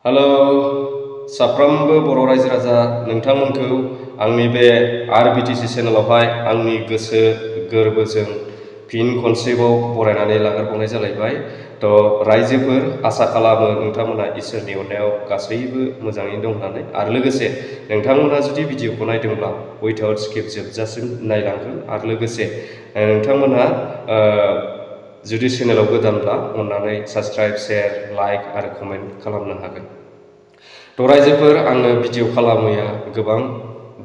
Hello साफ्रोमबो बर' रायजो राजा नोंथांमोनखौ आंनि बे आरबिटिसि चेनेलावहाय आंनि गोसो गोरबोजों फिन खनसेबाव बरायनानै लाग्रोबावनाय जालायबाय। रायजोफोर आसा खालामो नोंथांमोना इसोरनि अननायाव गासैबो मोजाङैनो दं होननानै आरो लोगोसे नोंथांमोना जुदि भिडिअखौ नायदोंब्ला उइथआउट स्किप जोबजासिम नायलांगोन आरो लोगोसे नोंथांमोना जुदि चेनेलाव गोदानब्ला अन्नानै साबस्क्राइब शेयार लाइक आरो कमेन्ट खालामनो हागोन। रायजोफोर आङो भिडिअ खालामैया गोबां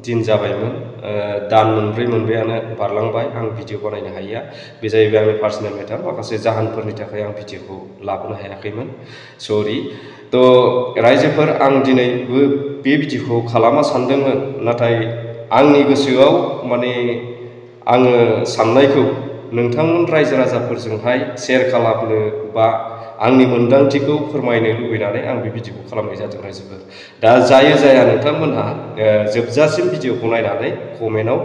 दिन जाबायमोन, दान मोनब्रै मोनबायानो बारलांबाय आं भिडिअ बानायनो हायैया। बे जाहैबाय आंनि पार्सनेल मेटार, माखासे जाहोनफोरनि थाखाय आं भिडिअखौ लाबोनो हायाखैमोन, सरि। रायजोफोर आं दिनैबो बे भिडिअखौ खालामा सानदोंमोन, नाथाय आंनि गोसोआव माने आङो साननायखौ नोंथांमोन रायजो राजाफोरजोंहाय शेयार खालामनो बा आंनि मोन्दांथिखौ फोरमायनो लुबैनानै आं बे भिडिअखौ खालामनाय जादों रायजोफोर। दा जायो जाया नोंथांमोनहा जोबजासिम भिडिअखौ नायनानै कमेन्टआव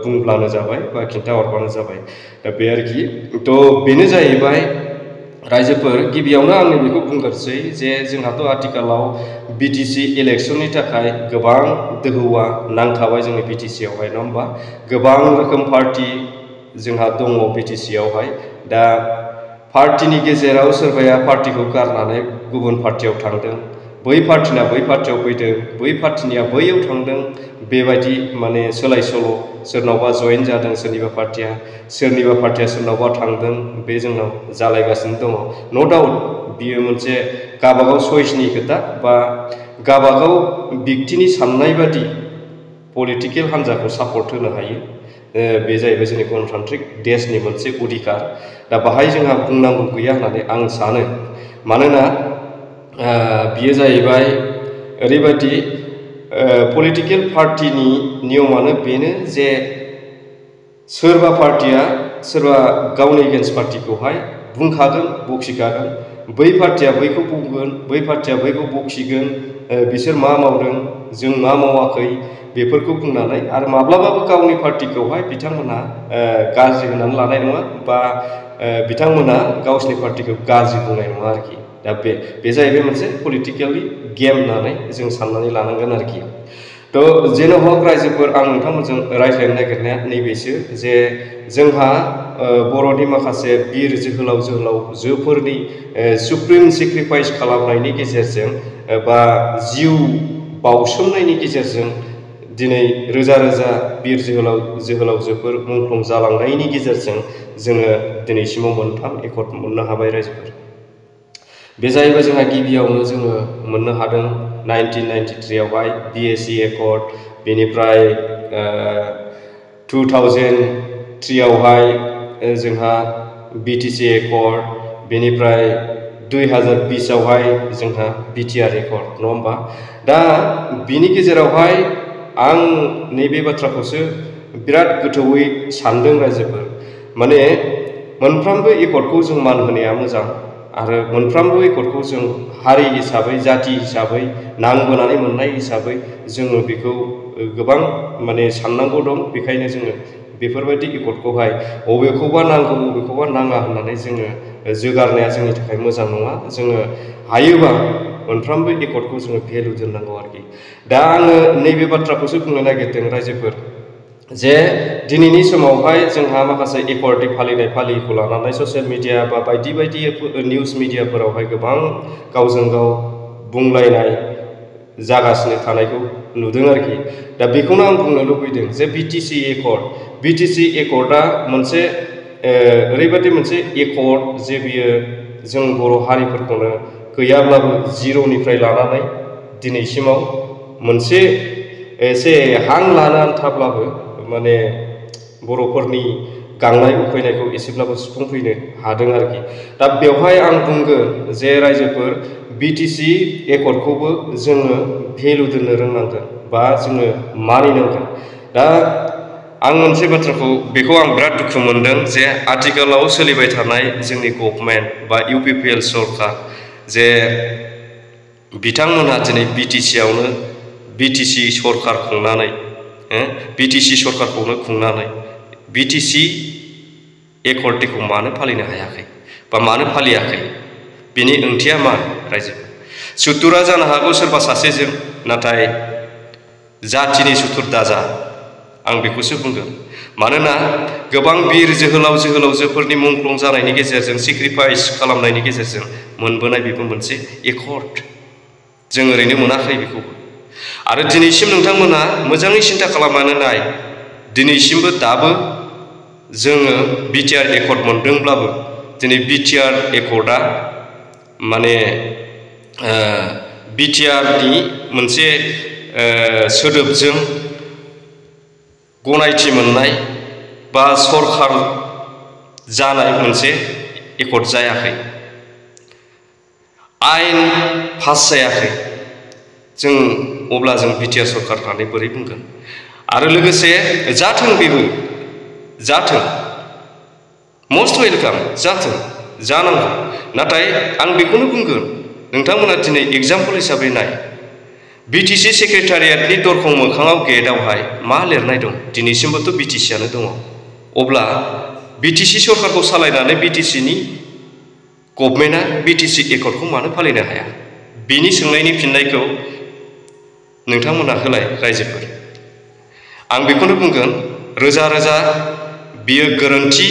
बुंब्लानो जाबाय बा खिन्थाहरबानो जाबाय। दा बे आरोखि। बेनो जाहैबाय रायजोफोर, गिबियावनो आंनि बेखौ बुंग्रोसै जे जोंहाथ' आथिखालाव बिटिसि इलेक्सननि थाखाय गोबां दोहौआ नांखाबाय जोंनि बिटिसियावहाय, नङा होमबा? गोबां रोखोम पार्टि जोंहा दङ बिटिसियावहाय। दा पार्टिनि गेजेराव सोरबाया पार्टिखौ गारनानै गुबुन पार्टियाव थांदों, बै पार्टिना बै पार्टियाव फैदों, बै पार्टिनिया बैयाव थांदों, बेबायदि माने सोलाय सोल', सोरनावबा जयेन जादों सोरनिबा पार्टिया सोरनावबा थांदों, बे जोंनाव जालायगासिनो दङ। न' डाउट बियो मोनसे गाबागाव चइसनि खोथा बा गाबागाव व्यक्तिनि साननाय बादि पलिटिकेल हान्जाखौ सापर्ट होनो हायो। बे जाहैबाय जोंनि गणतान्त्रिक देशनि मोनसे अधिकार। दा बाहाय जोंहा बुंनांगौ गैया होननानै आं सानो, मानोना बियो जाहैबाय ओरैबायदि पलिटिकेल पार्टिनि नियमानो बेनो जे सोरबा पार्टिया सोरबा गावनि एगेन्स्ट पार्टिखौहाय बुंखागोन, बखिखागोन, बै पार्टिया बैखौ बुंगोन, बै पार्टिया बैखौ बखिगोन, बिसोर मा मावदों जों मा मावाखै बेफोरखौ बुंनानै आरो माब्लाबाबो गावनि पार्टिखौहाय बिथांमोना गाज्रि होनानै लानाय नङा बा बिथांमोना गावसिनि पार्टिखौ गाज्रि बुंनाय नङा आरोखि। दा बे जाहैबाय मोनसे पलिटिकेलि गेम होननानै जों साननानै लानांगोन आरोखि। जेन' हक रायजोफोर, आं नोंथांमोनजों रायज्लायनो नागिरनाया नैबेसो जे जोंहा बर'नि माखासे बिर जोहोलावजोफोरनि सुप्रिम सेक्रिफाइस खालामनायनि गेजेरजों बा जिउ बाउसोमनायनि गेजेरजों दिनै रोजा रोजा बिर जोहोलावजोफोर मुंख्लं जालांनायनि गेजेरजों जोङो दिनैसिमाव मोनथाम एकर्ड मोननो हाबाय रायजोफोर। बे जाहैबाय जोंहा गिबियावनो जोङो मोननो हादों 1993आवहाय BSc एकर्ड, बेनिफ्राय 2003आवहाय जोंहा BTC एकर्ड, बेनिफ्राय 2020आवहाय जोंहा BTR एकर्ड, नङा होमबा? दा बिनि गेजेरावहाय आं नैबे बाथ्राखौसो बिराद गोथौयै सानदों रायजोफोर, माने मोनफ्रोमबो एकर्डखौ जों मान होनाया मोजां आरो मोनफ्रोमबो एकर्डखौ जों हारि हिसाबै, जाथि हिसाबै, नांबोनानै मोननाय हिसाबै जोङो बेखौ गोबां माने साननांगौ दं। बेखायनो जोङो बेफोरबायदि एकर्डखौहाय बबेखौबा नांगौ बबेखौबा नाङा होननानै जोङो जोगारनाया जोंनि थाखाय मोजां नङा। जोङो हायोबा मोनफ्रोमबो एकर्डखौ जोङो भेलु दोननांगौ आरोखि। दा आङो नैबे बाथ्राखौसो बुंनो नागिरदों रायजोफोर जे दिनैनि समावहाय जोंहा माखासे एकर्डनि फालियैखौ लानानै ससियेल मिडिया बा बायदि बायदि निउस मिडियाफोरावहाय गोबां गावजों गाव बुंलायनाय जागासिनो थानायखौ नुदों आरोखि। दा बेखौनो आं बुंनो लुबैदों जे BTC एकर्डआ मोनसे ओरैबायदि मोनसे एकर्ड जे बियो जों बर' हारिफोरखौनो गैयाब्लाबो जिर'निफ्राय लानानै दिनैसिमाव मोनसे एसे हां लानो आन्थाब्लाबो माने बर'फोरनि गांनाय उखैनायखौ एसेब्लाबो सुफुंफैनो हादों आरोखि। दा बेवहाय आं बुंगोन जे रायजोफोर BTC एकर्डखौबो जोङो भेलु दोननो रोंनांगोन बा जोङो मानिनांगोन। दा आं मोनसे बाथ्राखौ बेखौ आं बिराद दुखु मोनदों जे आथिखालाव सोलिबाय थानाय जोंनि गभर्नमेन्ट बा UPPL सरकार जे बिथांमोनहा दिनै BTCआवनो BTC सरकारखौनो खुंनानै BTC एकर्डखौ मानो फालिनो हायाखै बा मानो फालियाखै, बेनि ओंथिया मा रायजो? सुथुरा जानो हागौ सोरबा सासेजों, नाथाय जाथिनि सुथुर दाजा, आं बेखौसो बुंगोन। मानोना गोबां बिर जोहोलाव जोहोलावजोफोरनि मुंख्लं जानायनि गेजेरजों, सेक्रिफाइस खालामनायनि गेजेरजों मोनबोनाय बेबो मोनसे एकर्ड। जों ओरैनो मोनाखै बेखौबो। आरो दिनैसिम नोंथांमोना मोजाङै सिन्था खालामनानै नाय, दिनैसिमबो दाबो जोङो बिटिआर एकर्ड मोनदोंब्लाबो दिनै बिटिआर एकर्डआ माने बिटिआरनि मोनसे सोदोबजों गनायथि मोननाय बा सरखार जानाय मोनसे एकर्ड जायाखै, आयेन पास जायाखै। जों अब्ला जों बिटिआर सरखार होननानै बोरै बुंगोन? आरो लोगोसे जाथों, बेबो जाथों, मस्ट वेलकाम, जाथों, जानांगौ। नाथाय आं बेखौनो बुंगोन, नोंथांमोना दिनै एग्जाम्पल हिसाबै नाय, बिटिसि सेक्रेटारियेटनि दरखं मोखाङाव गेटआवहाय मा लिरनाय दं? दिनैसिमबोथ' बिटिसिआनो दङ। अब्ला बिटिसि सरखारखौ सालायनानै बिटिसिनि गभर्नमेन्टआ बिटिसि एकर्डखौ मानो फालिनो हाया? बिनि सोंनायनि फिननायखौ नोंथांमोना होलाय रायजोफोर। आं बेखौनो बुंगोन, रोजा रोजा बियो गोरोन्थि।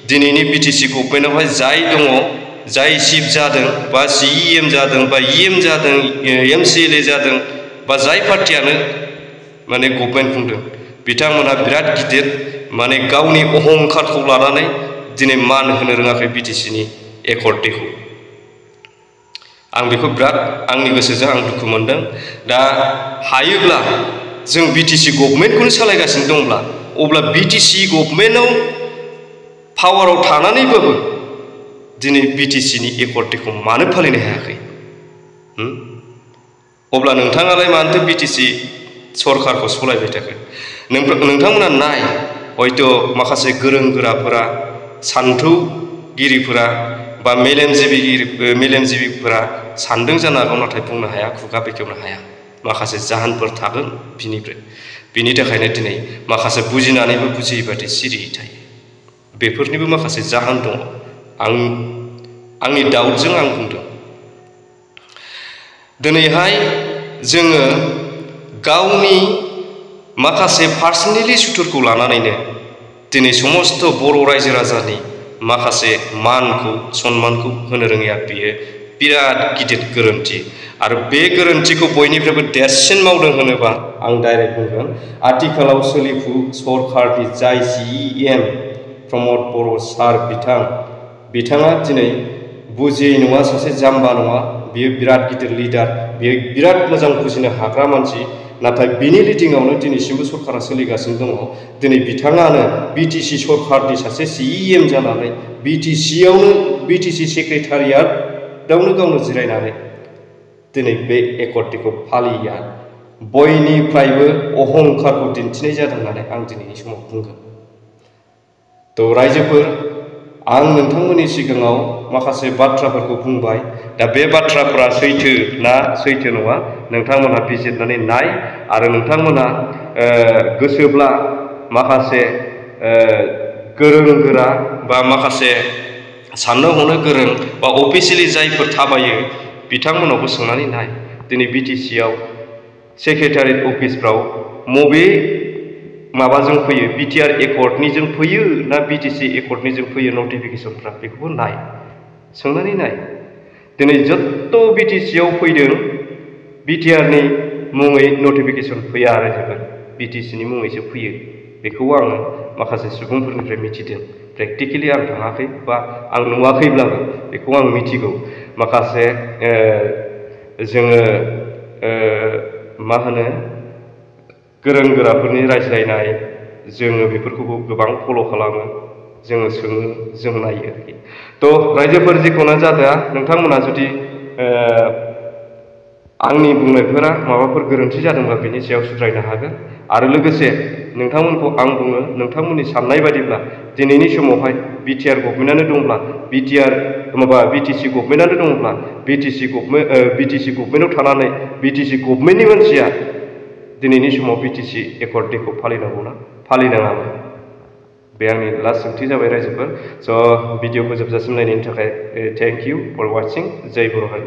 दिनैनि बिटिसि गभर्नमेन्टआवहाय जाय दङ, जाय चिफ जादों बा सिइएम जादों बा इएम जादों, एमसिएलए जादों बा जाय पार्टियानो माने गभर्नमेन्ट खुंदों, बिथांमोनहा बिराद गिदिर माने गावनि अहंखारखौ लानानै दिनै मान होनो रोङाखै बिटिसिनि एकर्ड डेखौ। आं बेखौ बिराद आंनि गोसोजों आं दुखु मोनदों। दा हायोब्ला जों बिटिसि गभर्नमेन्टखौनो सालायगासिनो दंब्ला, अब्ला बिटिसि गभर्नमेन्टआव पावाराव थानानैबाबो दिनै बिटिसिनि एकर्ड डेखौ मानो फालिनो हायाखै? अब्ला नोंथाङालाय मानोथो बिटिसि सरखारखौ सालायबाय थाखो? नोंथांमोना नाय, हयथ' माखासे गोरों गोराफोरा, सान्थौगिरिफोरा बा मेलेमजिबिफोरा सानदों जानो हागौ, नाथाय बुंनो हाया, खुगा बेखेवनो हाया। माखासे जाहोनफोर थागोन बिनि थाखायनो दिनै माखासे बुजिनानैबो बुजियै बादि सिरियै थायो। बेफोरनिबो माखासे जाहोन दङ। आंनि डाउटजों आं बुंदों। दिनैहाय जोङो गावनि माखासे पार्सनेलि सुथुरखौ लानानैनो दिनै समस्त बर' रायजो राजानि माखासे मानखौ, सन्मानखौ होनो रोङैया बेयो बिराद गिदिर गोरोन्थि। आरो बे गोरोन्थिखौ बयनिफ्रायबो देरसिन मावदों होनोबा आं डाइरेक्ट बुंगोन, आथिखालाव सोलिफु सरकारनि जाय सिइएम प्रमद बर' सार बिथाङा दिनै बुजियै नङा, सासे जाम्बा नङा, बियो बिराद गिदिर लिडार, बियो बिराद मोजां बुजिनो हाग्रा मानसि। नाथाय बिनि लिडिंआवनो दिनैसिमबो सरकारा सोलिगासिनो दङ। दिनै बिथाङानो बिटिसि सरकारनि सासे सिइएम जानानै बिटिसि सेक्रेटारियेटआवनो गावनो जिरायनानै दिनै बे एकर्ड डेखौ फालिया बयनिफ्रायबो अहंखारखौ दिन्थिनाय जादों होननानै आं दिनैनि समाव बुंगोन। थ' रायजोफोर, आं नोंथांमोननि सिगाङाव माखासे बाथ्राफोरखौ बुंबाय। दा बे बाथ्राफोरा सैथो ना सैथो नङा, नोंथांमोनहा बिजिरनानै नाय। आरो नोंथांमोना गोसोब्ला माखासे गोरों गोरा बा माखासे साननो हनो गोरों बा अफिसियेलि जायफोर थाबायो, बिथांमोनावबो सोंनानै नाय। दिनै बिटिसिआव सेक्रेटारियेट अफिसफ्राव मबे माबाजों फैयो, बिटिआर एकर्डनिजों फैयो ना बिटिसि एकर्डनिजों फैयो नटिफिकेसनफ्रा, बेखौबो नाय, सोंनानै नाय। दिनै जत्त' बिटिसिआव फैदों, बिटिआरनि मुङै नटिफिकेसन फैया आरो जोबोर बिटिसिनि मुङैसो फैयो। बेखौ आङो माखासे सुबुंफोरनिफ्राय मिथिदों। प्रेक्टिकेलि आं थाङाखै बा आं नुवाखैब्लाबो बेखौ आं मिथिगौ। माखासे जोङो मा होनो, गोरों गोराफोरनि रायज्लायनाय, जोङो बेफोरखौबो गोबां फल' खालामो, जोङो सोङो, जों नायो आरोखि। थ' रायजोफोर, जिखुनु जादोआ, नोंथांमोना जुदि आंनि बुंनायफोरा माबाफोर गोरोन्थि जादोंब्ला बेनि सायाव सुद्रायनो हागोन। आरो लोगोसे नोंथांमोनखौ आं बुङो, नोंथांमोननि साननाय बादिब्ला दिनैनि समावहाय बिटिआर गभर्नमेन्टआनो दंब्ला, बिटिसि गभर्नमेन्टआनो दंब्ला, बिटिसि गभर्नमेन्टआव थानानै बिटिसि गभर्नमेन्टनि मानसिया दिनैनि समाव बिटिसि एकर्ड डेखौ फालिनांगौना फालिनाङामोन? बे आंनि लास्ट सोंथि जाबाय रायजोफोर। स' भिडिअखौ जोबजासिम नायनायनि थाखाय थेंक इउ फर वाचिं। जय बर' हारि।